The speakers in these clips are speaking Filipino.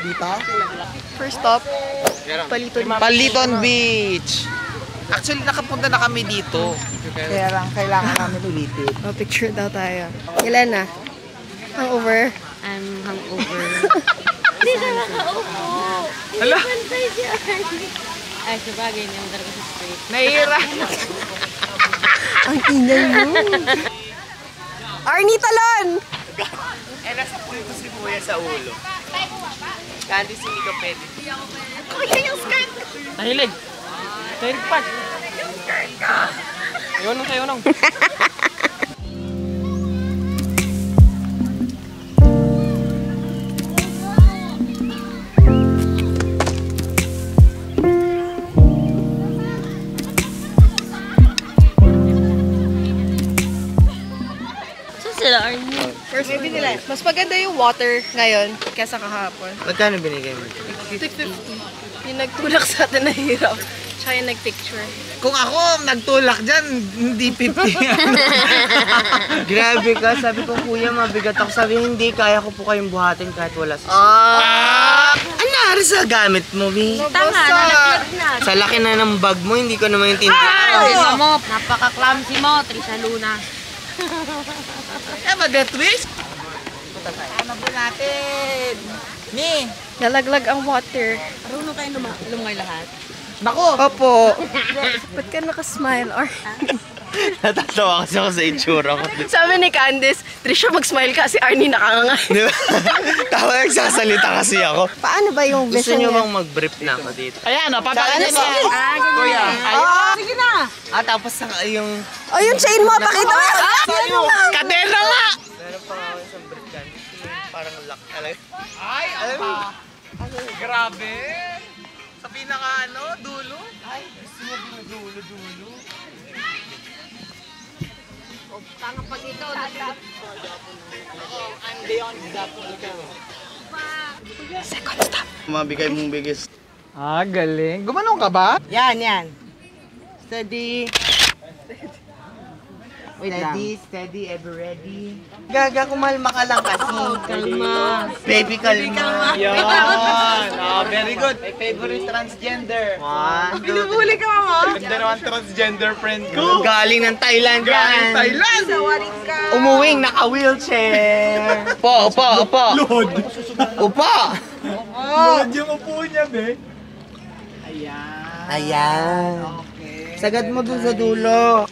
dito? First stop, Paliton Beach. Actually, nakapunta na kami dito. Kaya lang, kailangan namin ulitin. Picture daw tayo. Ilan na? Hangover? I'm hangover. Hindi na nakaupo. Hala? Pantay si Arnie. Ay, sabagay, hindi mo talaga sa straight. Nahihira. Ang ingay mo. Arnie, talon! Nasa pulito si Kuya sa ulo. Candy si Nico pwede. Kuya yung skirt! Nahilig. Nahilig pa. Yung skirt ka! Ayunong kayo nung. Sila, Arnie. First maybe nila. Mas maganda yung water ngayon kesa kahapon. Magkano binigay mo? 650. Yung nagtulak sa atin nahirap. Tsaka yung nagpicture. Kung ako nagtulak dyan, hindi 50. Grabe ka, sabi ko kuya mabigat ako. Sabi hindi, kaya ko po kayong buhatin kahit wala sa Ano sa gamit mo, Mi? Tanga, nalaglag na. Sa laki na ng bag mo, hindi ko naman yung tindihan. Tingnan mo, napaka-clumsy mo, Trisha Luna. Ba, that twist? Ano po natin? Mi! Nalaglag ang water. Marunong kayo lumay lahat? Nako! Opo. Ba't ka nakasmile, Ar? Natatawa kasi ako sa itsura ko. Sabi ni Candice, Trisha mag-smile ka si Arnie nakanganga. Di ba? Tawa nagsasalita kasi ako. Paano ba yung Gusto vision nyo niya? bang mag-brief na ako dito? Ayan, papakita mo. Kuya, Sige na! tapos yung... Oh, yung chain mo, pakita mo! Kadena nga! Meron pa nga ako isang brief kan. Parang lock. Ay, grabe! Sa pinaka dulo? Ay, gusto mo dulo. Tanga pag ikaw, I'm beyond that. Second stop. Mabigay mong biggest. Galing. Gumanong ka ba? Yan. Steady. Steady, ever ready. Gaga, kumalma ka lang kasi. kalma. Baby, kalma. Yan. Very good. My favorite transgender. Binubuli ka, mama. Ganda naman transgender friend ko. Galing ng Thailand yan. Thailand! Sawarin ka. Umuwing, naka-wheelchair. Upo. Lord! Upo. Lord yung upo niya, be. Ayan. Sagad mo dun sa dulo.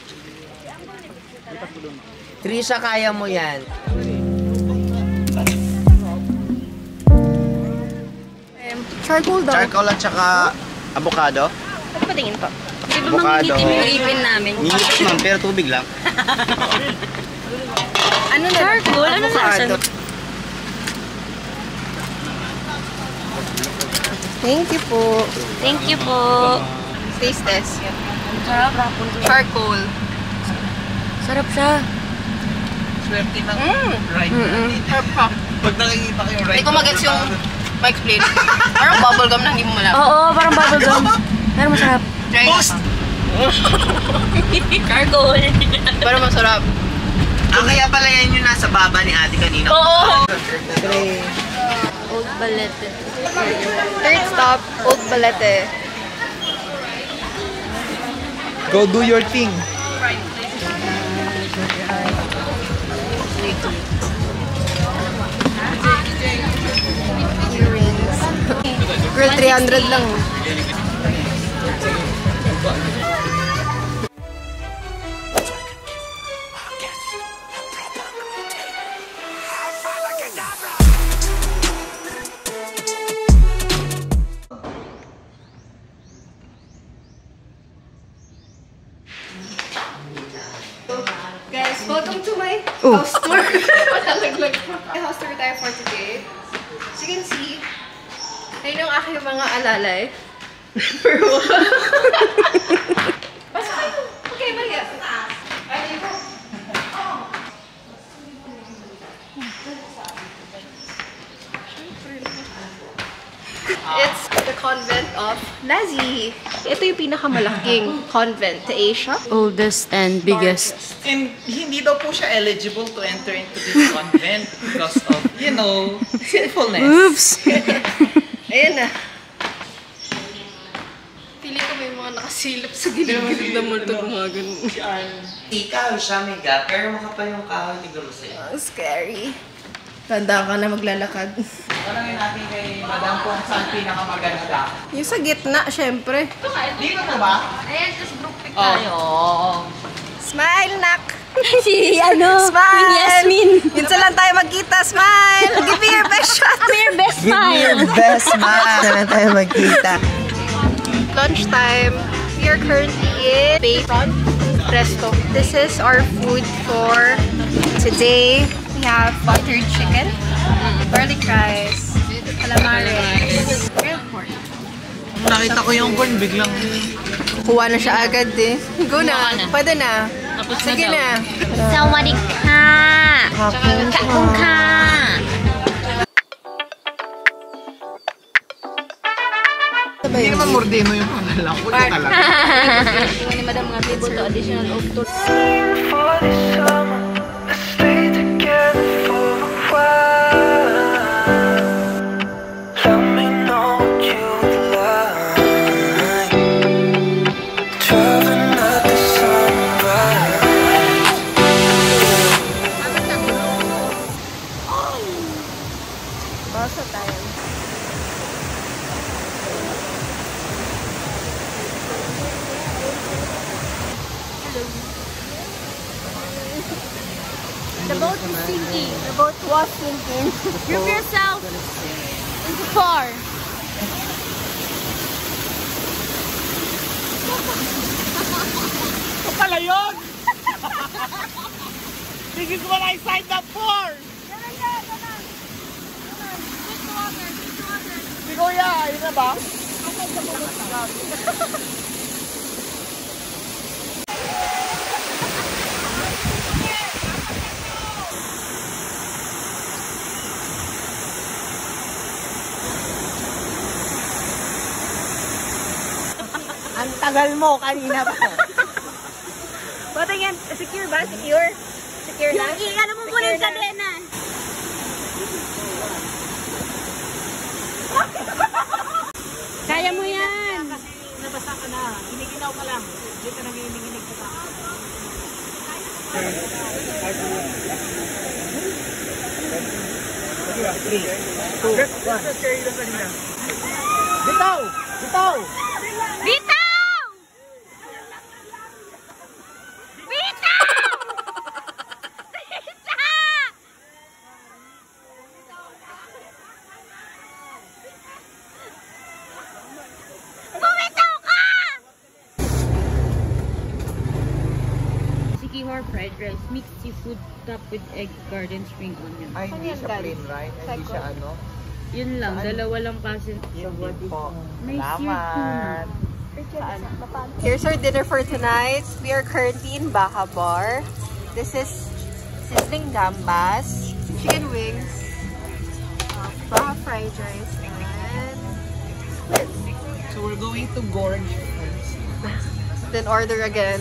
Trisha, kaya mo yan. Charcoal daw. Charcoal at saka avocado. Ano patingin pa? Di ba mangingitim yung ipin namin? Nilipit man, pero tubig lang. Ano na? Charcoal? Ano lasa? Thank you po. Thank you po. Taste test. Sarap, rapon. Charcoal. Sarap siya. Swerte ng right. Pag nakikita ko yung right. Hindi ko mag-gets yung ma-explain. Parang bubblegum na hindi mo malaman. Oo, parang bubblegum. Pero masarap. Try. Charcoal. Pero masarap. Kaya pala yan yung nasa baba ni ate kanina. Oo. Old Balete. Third stop, Old Balete. Go do your thing. Earrings. Girl, 300 lang. Guys, welcome to my house tour. Malalaglag pa. House tour tayo for today. As you can see, ayun ang aking mga alalay. Pasok kayo. Okay, Maria. Ay, dito. It's the convent of Lazi. Ito yung pinakamalaking convent sa Asia. Oldest and biggest. And hindi daw po siya eligible to enter into this convent because of, sinfulness. Oops! Ayan na. Pili ko may mga nakasilip sa gilid-gilid na multo gumagano. Ikaw siya, may gap. Pero makapal yung kahoy, tignan mo sa'yo. Ang scary. Tanda ka na maglalakad. Tanongin natin kay Madam kung saan pinakamaganda. Yung sa gitna, syempre. Dito na ba? Ayan, tapos group pic tayo. Smile, nak! Si ano? Smile! Queen Yasmin. Yun sa lang tayo magkita. Smile! Give me your best shot! Come your best Give me your smile. best smile. Saan tayo magkita? Lunchtime. We are currently in Bayfront Resto. This is our food for today. We have buttered chicken, garlic rice, calamares, grilled pork. Nakita ko yung corn, biglang... Kuha na siya agad eh. Go na. Pwede na. Tapos na Sige daw. na. Sawadee ka. Kakong ka. Hindi naman mordino yung pangalan ko. Ito talaga. Tingnan ni Madam nga table to additional of to. For the summer, let's stay together for a while. Let me know what you would like. Driving at the sunrise. Basa tayo. The boat is sinking. The boat was sinking. Group yourself into 4. Ito pala yun! Hindi ko na i-sign up for! Si Kuya, ayun na ba? Ang tagal mo kanina pa. Bata yan. Secure ba? Secure? Secure na? Ano mo muna yung kadena? Kaya mo yan. Nabasa ka na. Hiniginaw ka lang. Hindi ka nanginginig ka. Bitaw! Bitaw! Bitaw! Bitaw! Bumitaw ka! Sikihor fried rice, mixed seafood topped with egg, garden spring onion. Ay, hindi siya plain rice. Hindi siya ano. Yun lang, dalawa lang kasi. Yun din po. May Salamat. Here's our dinner for tonight. We are currently in Baja Bar. This is sizzling gambas, chicken wings, Baja fried rice, and So we're going to gorge first. then order again.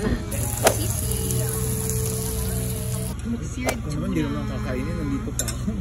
Seared tuna. Hindi naman kakainin, nandito pa ako.